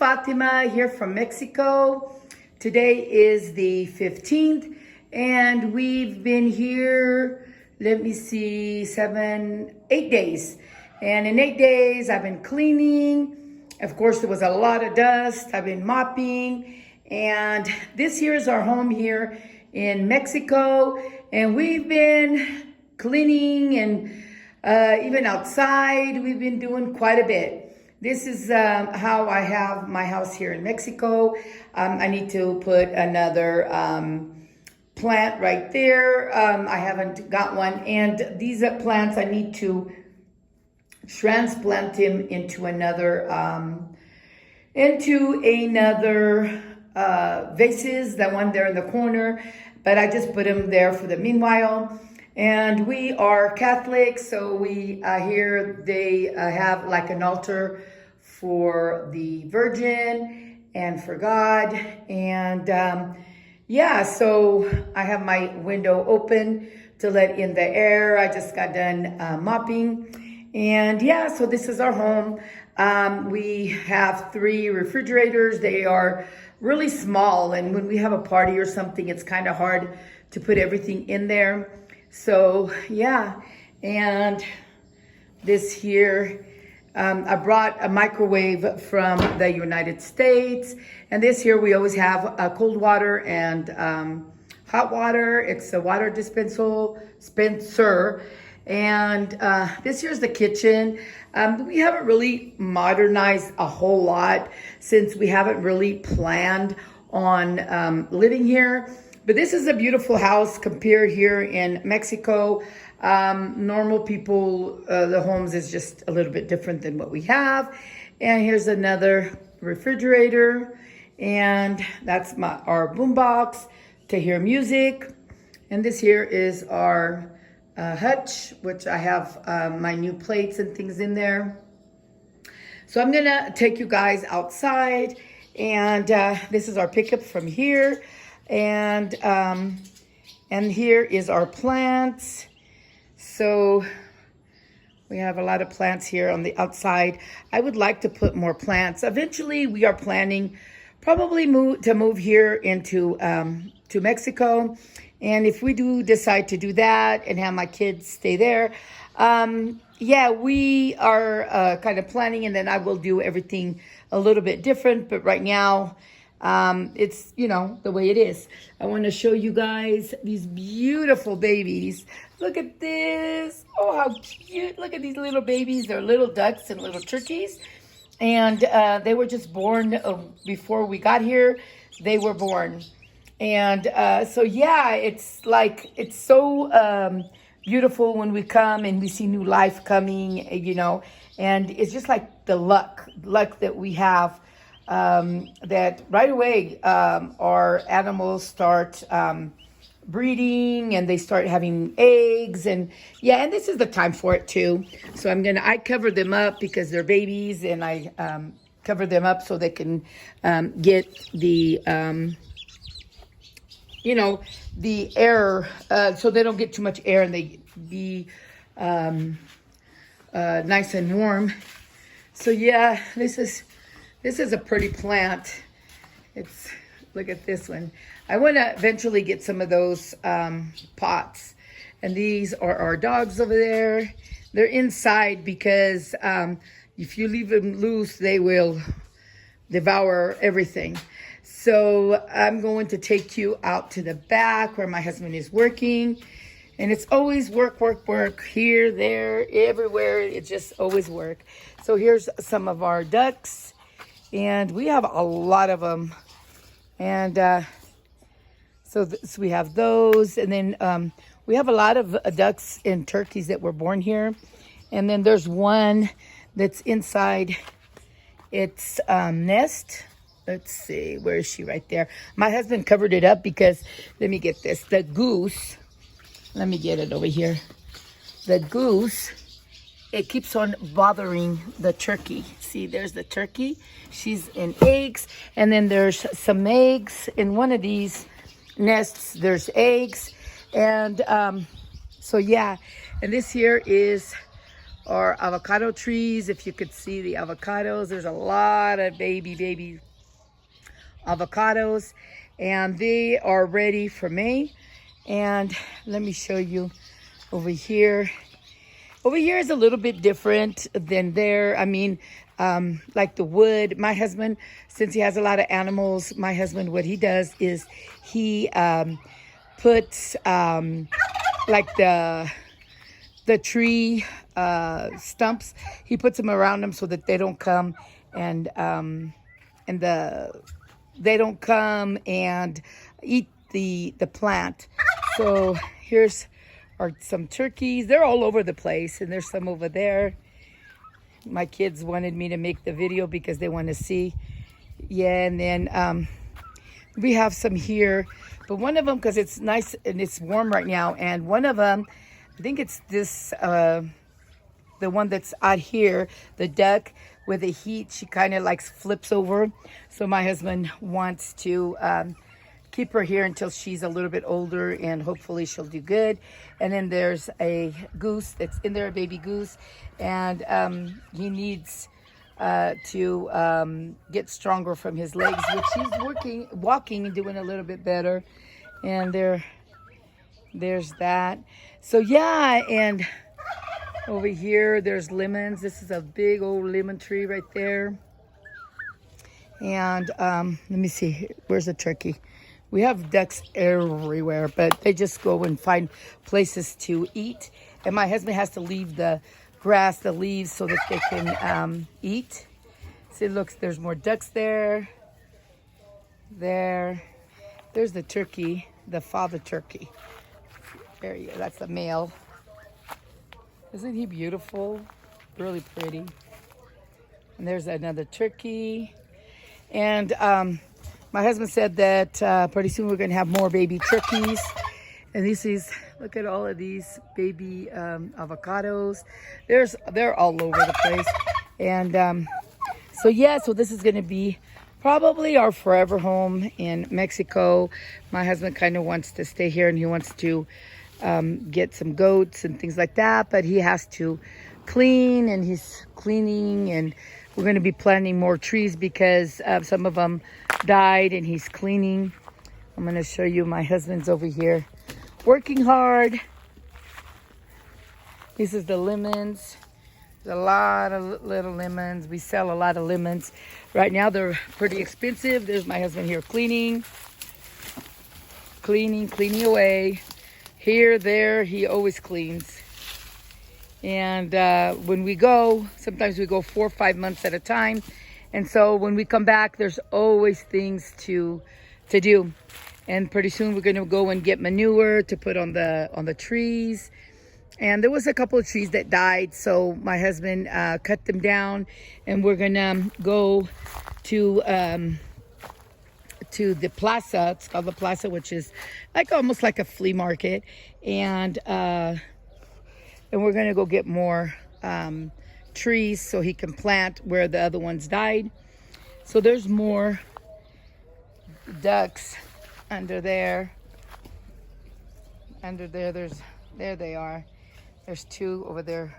Fatima here from Mexico. Today is the 15th and we've been here, let me see, 8 days. And in 8 days I've been cleaning. Of course, there was a lot of dust. I've been mopping. And this here is our home here in Mexico. And we've been cleaning and even outside, we've been doing quite a bit. This is how I have my house here in Mexico. I need to put another plant right there. I haven't got one. And these plants, I need to transplant them into another vases, the one there in the corner. But I just put them there for the meanwhile. And we are Catholic, so we here they have like an altar for the Virgin and for God. And yeah, so I have my window open to let in the air. I just got done mopping. And yeah, so this is our home. We have 3 refrigerators. They are really small. And when we have a party or something, it's kind of hard to put everything in there. So yeah, and this here, I brought a microwave from the United States. And this here, we always have cold water and hot water. It's a water dispenser. And this here's the kitchen. We haven't really modernized a whole lot since we haven't really planned on living here. But this is a beautiful house compared here in Mexico. Normal people, the homes is just a little bit different than what we have. And here's another refrigerator. And that's our boombox to hear music. And this here is our hutch, which I have my new plates and things in there. So I'm gonna take you guys outside. And this is our pickup from here. And here is our plants. So we have a lot of plants here on the outside. I would like to put more plants. Eventually, we are planning probably to move here into to Mexico. And if we do decide to do that and have my kids stay there, yeah, we are kind of planning, and then I will do everything a little bit different. But right now, it's, you know, the way it is. I want to show you guys these beautiful babies. Look at this. Oh, how cute. Look at these little babies. They're little ducks and little turkeys. And they were just born before we got here. They were born. And so, yeah, it's like, it's so beautiful when we come and we see new life coming, you know. And it's just like the luck that we have. That right away our animals start breeding and they start having eggs, and yeah, and this is the time for it too. So I cover them up because they're babies, and I cover them up so they can get the you know, the air, so they don't get too much air and they be nice and warm. So yeah, this is a pretty plant. Look at this one. I want to eventually get some of those pots. And these are our dogs over there. They're inside because if you leave them loose, they will devour everything. So I'm going to take you out to the back where my husband is working. And it's always work, work, work. Here, there, everywhere. It's just always work. So here's some of our ducks. And we have a lot of them. And so we have those. And then we have a lot of ducks and turkeys that were born here. And then there's one that's inside its nest. Let's see, where is she? Right there. My husband covered it up because, let me get this, the goose, let me get it over here. The goose, it keeps on bothering the turkey. See, there's the turkey. She's in eggs. And then there's some eggs in one of these nests. There's eggs. And so, yeah. And this here is our avocado trees. If you could see the avocados, there's a lot of baby avocados, and they are ready for May. And let me show you over here. Over here is a little bit different than there. I mean, like the wood. My husband, since he has a lot of animals, my husband, what he does is he puts like the tree stumps. He puts them around them so that they don't come and they don't come and eat the plant. So here's some turkeys. They're all over the place, and there's some over there. My kids wanted me to make the video because they want to see. Yeah, and then we have some here, but one of them, because it's nice and it's warm right now, and one of them, I think it's this, the one that's out here, the duck, with the heat, she kind of like flips over. So my husband wants to keep her here until she's a little bit older, and hopefully she'll do good. And then there's a goose that's in there, a baby goose, and he needs to get stronger from his legs, which he's walking and doing a little bit better. And there's that. So yeah, and over here there's lemons. This is a big old lemon tree right there. And let me see, where's the turkey? We have ducks everywhere, but they just go and find places to eat. And my husband has to leave the grass, the leaves, so that they can eat. See, look, there's more ducks there. There's the turkey, the father turkey. There you go, that's the male. Isn't he beautiful? Really pretty. And there's another turkey. And my husband said that pretty soon we're going to have more baby turkeys. And this is, look at all of these baby avocados. They're all over the place. And so yeah, so this is going to be probably our forever home in Mexico. My husband kind of wants to stay here, and he wants to get some goats and things like that. But he has to clean, and he's cleaning, and we're going to be planting more trees because some of them died, and he's cleaning. I'm going to show you, my husband's over here working hard. This is the lemons. There's a lot of little lemons. We sell a lot of lemons. Right now they're pretty expensive. There's my husband here cleaning away. Here, there, he always cleans. And when we go, sometimes we go 4 or 5 months at a time. And so when we come back, there's always things to do. And pretty soon we're going to go and get manure to put on the trees. And there was a couple of trees that died, so my husband cut them down, and we're going to go to the plaza. It's called the plaza, which is like almost like a flea market. And we're going to go get more trees so he can plant where the other ones died. So there's more ducks under there. There they are. There's 2 over there.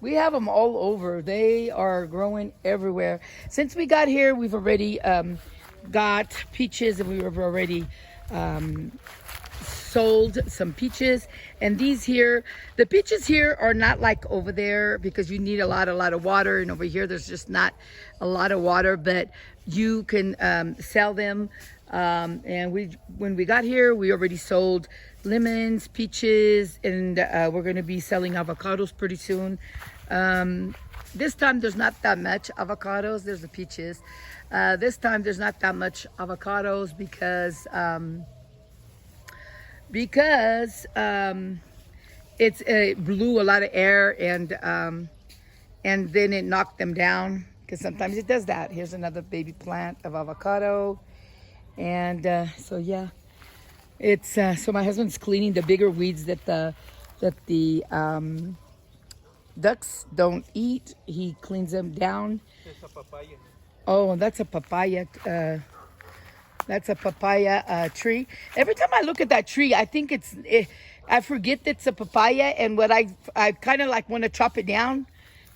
We have them all over. They are growing everywhere. Since we got here, we've already got peaches, and we've already sold some peaches. And these here, the peaches here are not like over there, because you need a lot of water, and over here there's just not a lot of water, but you can sell them. And when we got here, we already sold lemons, peaches, and we're going to be selling avocados pretty soon. This time there's not that much avocados. There's the peaches. This time there's not that much avocados because it blew a lot of air, and then it knocked them down, because sometimes it does that. Here's another baby plant of avocado. And so yeah, it's so my husband's cleaning the bigger weeds that the ducks don't eat. He cleans them down. It's a papaya. Oh, that's a papaya. That's a papaya tree. Every time I look at that tree, I think I forget that it's a papaya, and what I kind of like want to chop it down,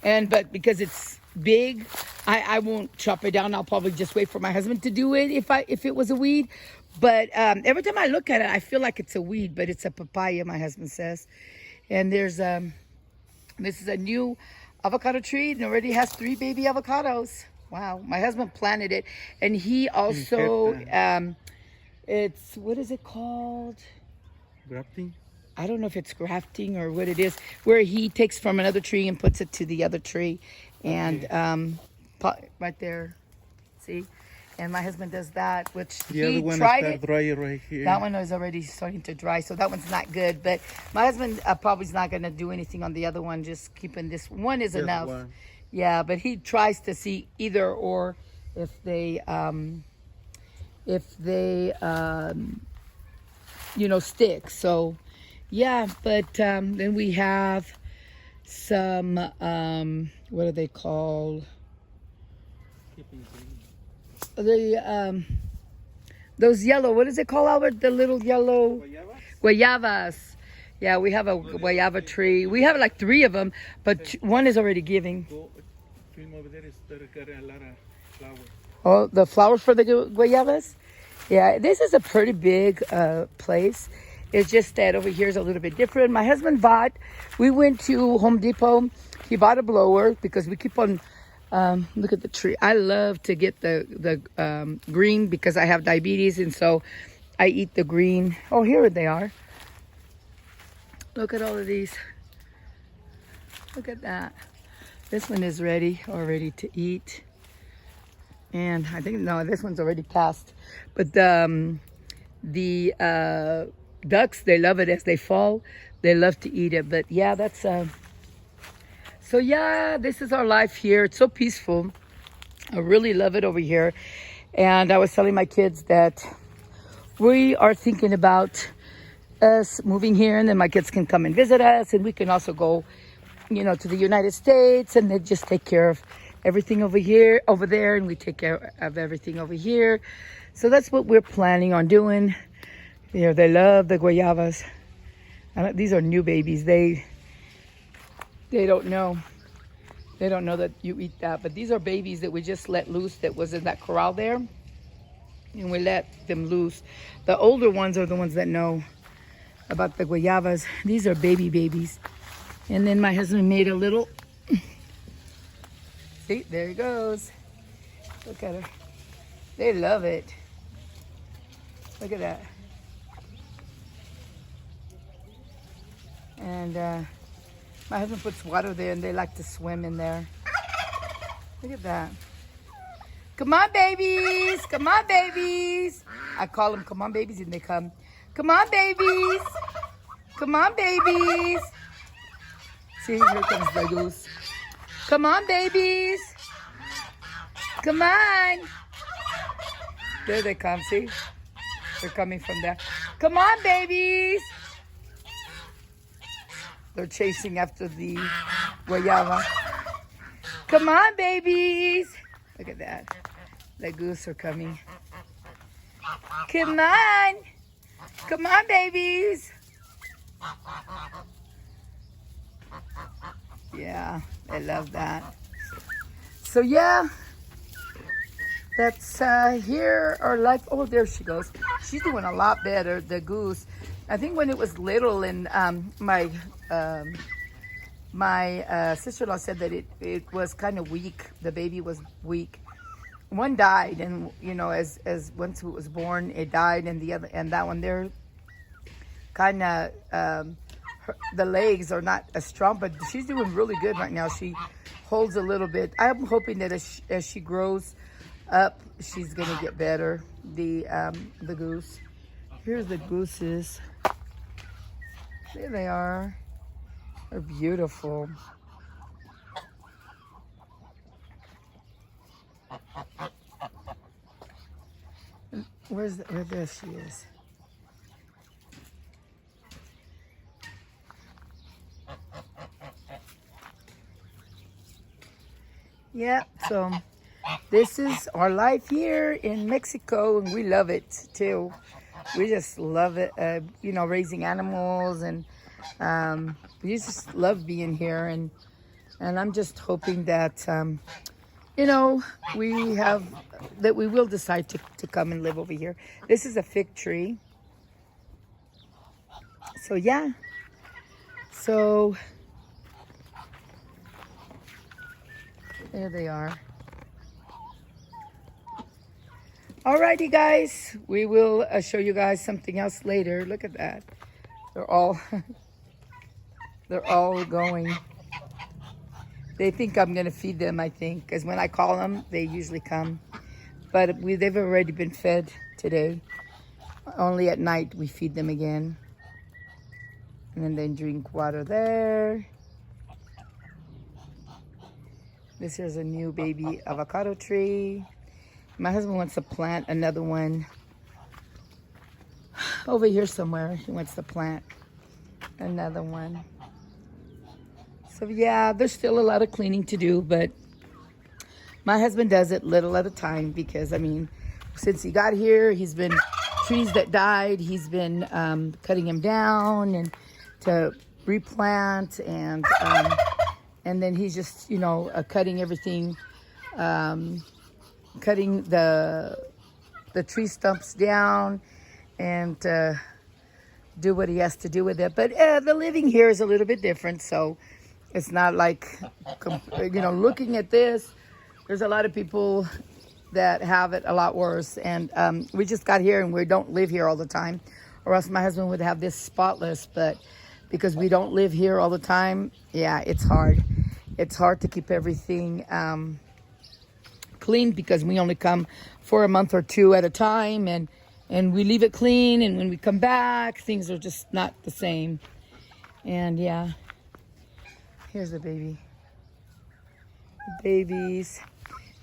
but because it's big, I won't chop it down. I'll probably just wait for my husband to do it if it was a weed. But every time I look at it, I feel like it's a weed, but it's a papaya. My husband says, and there's this is a new avocado tree, and already has 3 baby avocados. Wow, my husband planted it, and he also it's, what is it called? Grafting? I don't know if it's grafting or what it is, where he takes from another tree and puts it to the other tree. And right there, see? And my husband does that, which The he other one tried is it. dry right here. That one is already starting to dry, so that one's not good. But my husband probably is not going to do anything on the other one, just keeping this one is Just enough. one. Yeah, but he tries to see either or if they stick. So yeah, but then we have some what are they called? Those yellow, what is it called, Albert? The little yellow guayabas. Yeah, we have a guayaba tree. We have like 3 of them, but one is already giving. Over there is got a lot of flowers. Oh, the flowers for the guayabas? Yeah, this is a pretty big place. It's just that over here is a little bit different. My husband we went to Home Depot. He bought a blower because we keep on, look at the tree. I love to get the green because I have diabetes, and so I eat the green. Oh, here they are. Look at all of these. Look at that. This one is ready to eat. And I think, no, this one's already passed. But the ducks, they love it as they fall. They love to eat it. But yeah, that's so yeah, this is our life here. It's so peaceful. I really love it over here. And I was telling my kids that we are thinking about us moving here, and then my kids can come and visit us, and we can also go, to the United States, and they just take care of everything over there, and we take care of everything over here. So that's what we're planning on doing. They love the guayabas. These are new babies. They don't know. They don't know that you eat that. But these are babies that we just let loose that was in that corral there. And we let them loose. The older ones are the ones that know about the guayabas. These are babies. And then my husband made a little, see, there he goes. Look at her. They love it. Look at that. And my husband puts water there, and they like to swim in there. Look at that. Come on, babies. Come on, babies. I call them, come on, babies, and they come. Come on, babies. Come on, babies. See, here comes the goose. Come on, babies. Come on. There they come, see? They're coming from there. Come on, babies. They're chasing after the guayaba. Come on, babies. Look at that. The goose are coming. Come on. Come on, babies. Yeah, I love that. So yeah, that's here our life. Oh, there she goes. She's doing a lot better, the goose. I think when it was little, and my sister-in-law said that it was kind of weak. The baby was weak. One died, and as once it was born, it died, and that one there kind of the legs are not as strong, but she's doing really good right now. She holds a little bit. I'm hoping that as she grows up, she's gonna get better. The goose. Here's the gooses. There they are. They're beautiful. Where there she is. Yeah, so this is our life here in Mexico, and we love it too. we just love it, you know, raising animals, and we just love being here. And I'm just hoping that, you know, we will decide to come and live over here. This is a fig tree. So yeah. So there they are. Alrighty, guys. We will show you guys something else later. Look at that. They're all they're all going. They think I'm gonna feed them, I think, because when I call them, they usually come. But they've already been fed today. Only at night we feed them again. And then drink water there. This here's a new baby avocado tree. My husband wants to plant another one over here somewhere. He wants to plant another one. So yeah, there's still a lot of cleaning to do, but my husband does it little at a time because, I mean, since he got here, he's been trees that died. He's been cutting them down and to replant, and then he's just, you know, cutting everything, cutting the tree stumps down and do what he has to do with it. But the living here is a little bit different, so it's not like, you know, looking at this, there's a lot of people that have it a lot worse. And we just got here and we don't live here all the time, or else my husband would have this spotless. But because we don't live here all the time, yeah, it's hard. It's hard to keep everything clean because we only come for a month or two at a time, and we leave it clean, and when we come back, things are just not the same. And yeah, here's the babies.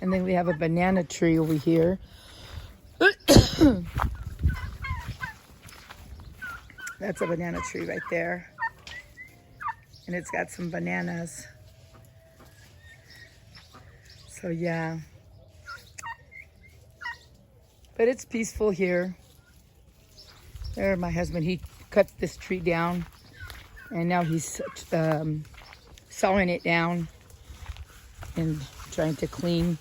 And then we have a banana tree over here. That's a banana tree right there. And it's got some bananas. So yeah. But it's peaceful here. There, my husband, he cut this tree down. And now he's sawing it down and trying to clean.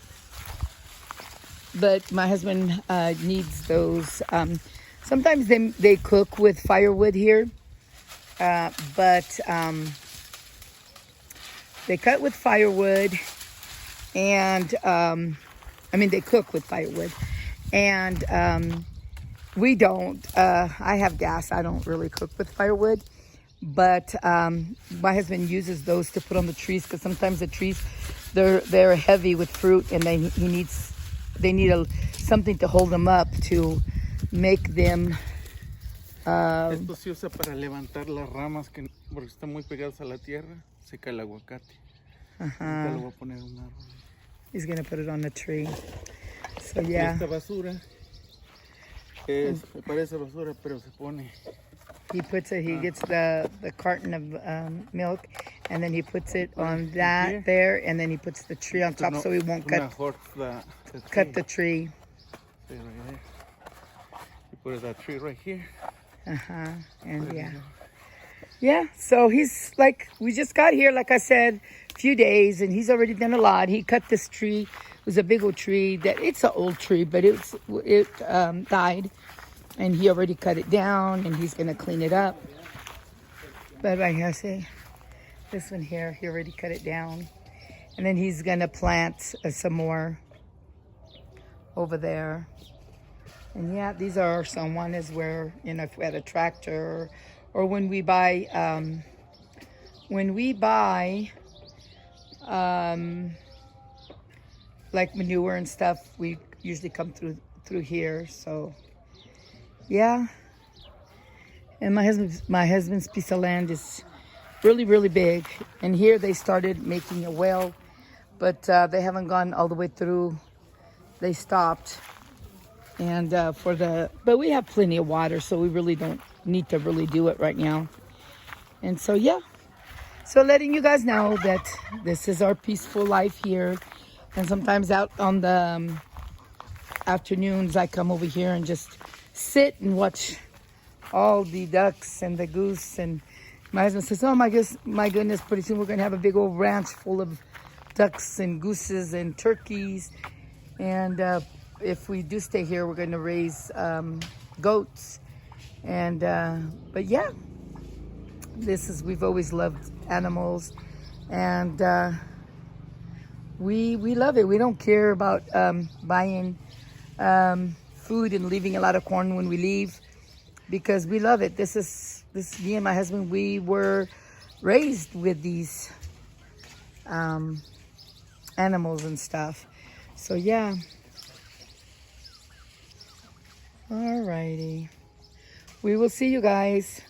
But my husband needs those. Sometimes they cook with firewood here. But they cut with firewood, and I mean, they cook with firewood, and we don't. I have gas. I don't really cook with firewood, but my husband uses those to put on the trees, because sometimes the trees, they're heavy with fruit, and they need something to hold them up to make them. Esto se usa para levantar las ramas porque están muy pegadas a la tierra. Se cae el aguacate. Ahorita le voy a poner un árbol. He's gonna put it on the tree. So yeah. Esta basura parece basura, pero se pone. He gets the carton of milk, and then he puts it on that there, and then he puts the tree on top so he won't cut the tree. See right there. You put that tree right here. And yeah, so he's like, we just got here, like I said, a few days, and he's already done a lot. He cut this tree. It was a big old tree it's an old tree, but it died, and he already cut it down, and he's gonna clean it up. But like I say, this one here, he already cut it down, and then he's gonna plant some more over there. And yeah, these are some. One is where, you know, if we had a tractor, or when we buy like manure and stuff, we usually come through here. So yeah. And my husband's piece of land is really, really big. And here they started making a well, but they haven't gone all the way through. They stopped. And but we have plenty of water, so we really don't need to really do it right now. And so yeah, so letting you guys know that this is our peaceful life here. And sometimes out on the afternoons, I come over here and just sit and watch all the ducks and the goose. And my husband says, oh my goodness, pretty soon we're going to have a big old ranch full of ducks and gooses and turkeys. And if we do stay here, we're going to raise goats. And but yeah, we've always loved animals, and we love it. We don't care about buying food and leaving a lot of corn when we leave, because we love it. This me and my husband, we were raised with these animals and stuff. So yeah. Alrighty. We will see you guys.